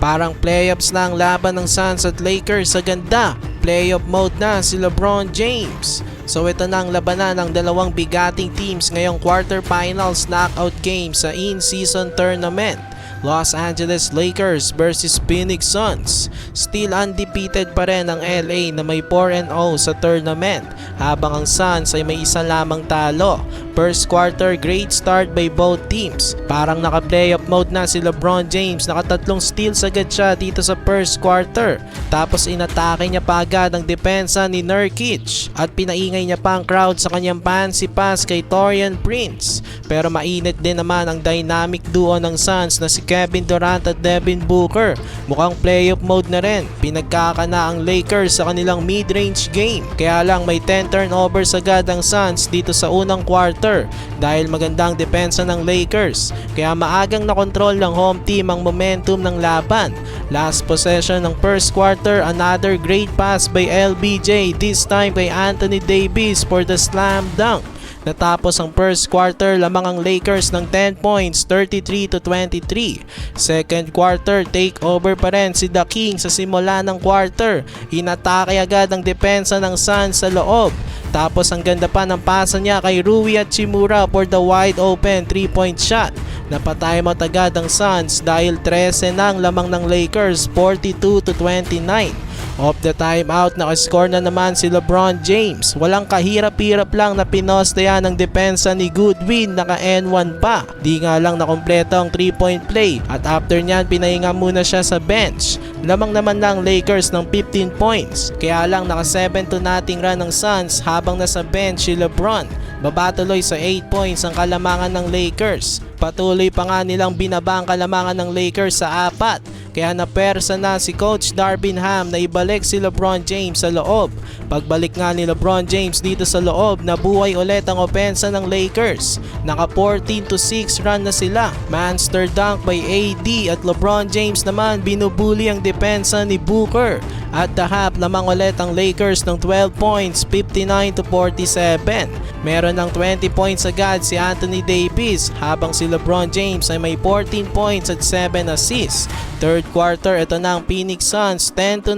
Parang playoffs na ang laban ng Suns at Lakers sa ganda. Playoff mode na si LeBron James. So ito na ang labanan ng dalawang bigating teams ngayong quarterfinals knockout game sa in-season tournament. Los Angeles Lakers versus Phoenix Suns. Still undefeated pa rin ang LA na may 4-0 sa tournament, habang ang Suns ay may isa lamang talo. First quarter, great start by both teams. Parang naka-playoff mode na si LeBron James, nakatatlong steals agad siya dito sa first quarter. Tapos inatake niya pa agad ang depensa ni Nurkic at pinaingay niya pa ang crowd sa kanyang fancy pass kay Taurean Prince. Pero mainit din naman ang dynamic duo ng Suns na si Kevin Durant at Devin Booker. Mukhang playoff mode na rin. Pinagkakana ang Lakers sa kanilang mid-range game. Kaya lang may 10 turnovers agad ang Suns dito sa unang quarter dahil magandang depensa ng Lakers. Kaya maagang nakontrol ng home team ang momentum ng laban. Last possession ng first quarter, another great pass by LBJ, this time kay Anthony Davis for the slam dunk. Natapos ang first quarter, lamang ang Lakers ng 10 points, 33-23. Second quarter, take over pa rin si The King sa simula ng quarter. Inatake agad ang depensa ng Suns sa loob. Tapos ang ganda pa ng pasa niya kay Rui Hachimura for the wide open 3-point shot. Napatay mo agad ang Suns dahil 13 na ang lamang ng Lakers, 42-29. Off the timeout, nakascore na naman si LeBron James. Walang kahirap-hirap lang na pinostayan ng depensa ni Goodwin, naka N1 pa. Di nga lang nakompleto ang 3-point play at after nyan pinahinga muna siya sa bench. Lamang naman ng Lakers ng 15 points. Kaya lang naka 7-0 run ng Suns habang nasa bench si LeBron. Babatuloy sa 8 points ang kalamangan ng Lakers. Patuloy pa nga nilang binaba ang kalamangan ng Lakers sa 4. Kaya napersa na si Coach Darvin Ham na ibalik si LeBron James sa loob. Pagbalik nga ni LeBron James dito sa loob, nabuhay ulit ang opensa ng Lakers. Naka 14-6 run na sila. Monster dunk by AD at LeBron James naman binubuli ang depensa ni Booker. At the half lamang ulit ang Lakers ng 12 points, 59-47. Meron ng 20 points agad si Anthony Davis habang si LeBron James ay may 14 points at 7 assists. Third quarter, ito na ang Phoenix Suns, 10-0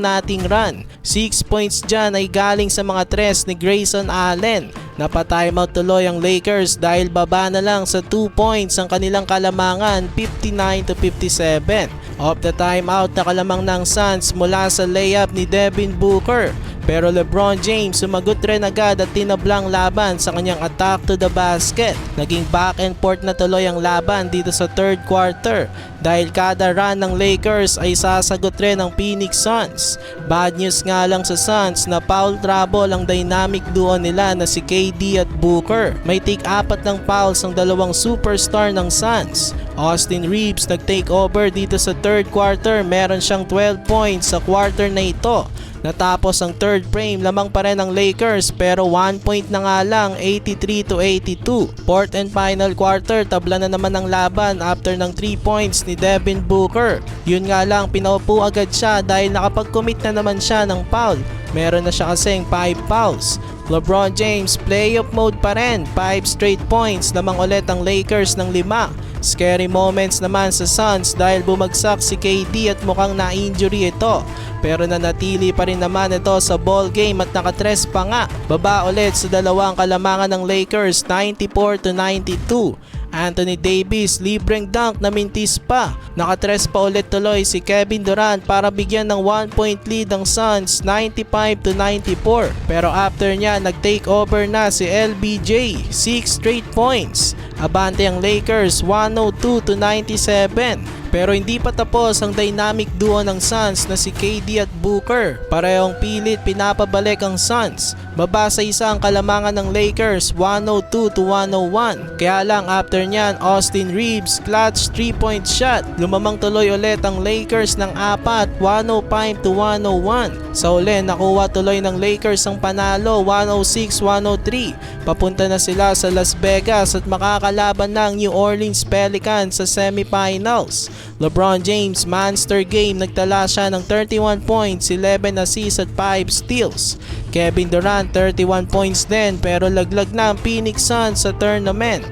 run. 6 points dyan ay galing sa mga tres ni Grayson Allen. Napatimeout tuloy ang Lakers dahil baba na lang sa 2 points ang kanilang kalamangan, 59-57. Off the timeout, nakalamang ng Suns mula sa layup ni Devin Booker. Pero LeBron James sumagot rin agad at tinablang laban sa kanyang attack to the basket. Naging back and forth na tuloy ang laban dito sa third quarter dahil kada run ng Lakers ay sasagot rin ng Phoenix Suns. Bad news nga lang sa Suns na foul trouble ang dynamic duo nila na si KD at Booker. May take 4 ng fouls ang dalawang superstar ng Suns. Austin Reeves nag-take over dito sa third quarter, meron siyang 12 points sa quarter na ito. Natapos ang third frame, lamang pa rin ang Lakers pero 1 point na nga lang, 83-82. Fourth and final quarter, tabla na naman ang laban after ng 3 points ni Devin Booker. Yun nga lang, pinaupo agad siya dahil nakapag-commit na naman siya ng foul. Meron na siya kasing 5 fouls. LeBron James, playoff mode pa rin, 5 straight points, lamang ulit ang Lakers ng 5. Scary moments naman sa Suns dahil bumagsak si KD at mukhang na-injury ito. Pero nanatili pa rin naman ito sa ball game at nakatres pa nga. Baba ulit sa dalawang kalamangan ng Lakers, 94-92. Anthony Davis, libreng dunk na mintis pa. Nakatres pa ulit tuloy si Kevin Durant para bigyan ng 1 point lead ang Suns, 95-94. Pero after niya, nag-take over na si LBJ, 6 straight points. Abante ang Lakers, 102-97. Pero hindi pa tapos ang dynamic duo ng Suns na si KD at Booker. Parehong pilit pinapabalik ang Suns. Baba sa isa ang kalamangan ng Lakers, 102-101. Kaya lang after nyan, Austin Reeves clutch 3-point shot. Lumamang tuloy ulit ang Lakers ng 4, 105-101. Sa uli, nakuha tuloy ng Lakers ang panalo, 106-103. Papunta na sila sa Las Vegas at makakalaban ng New Orleans Pelicans sa semifinals. LeBron James, monster game, nagtala siya ng 31 points, 11 assists at 5 steals. Kevin Durant, 31 points din pero laglag na ang Phoenix Suns sa tournament.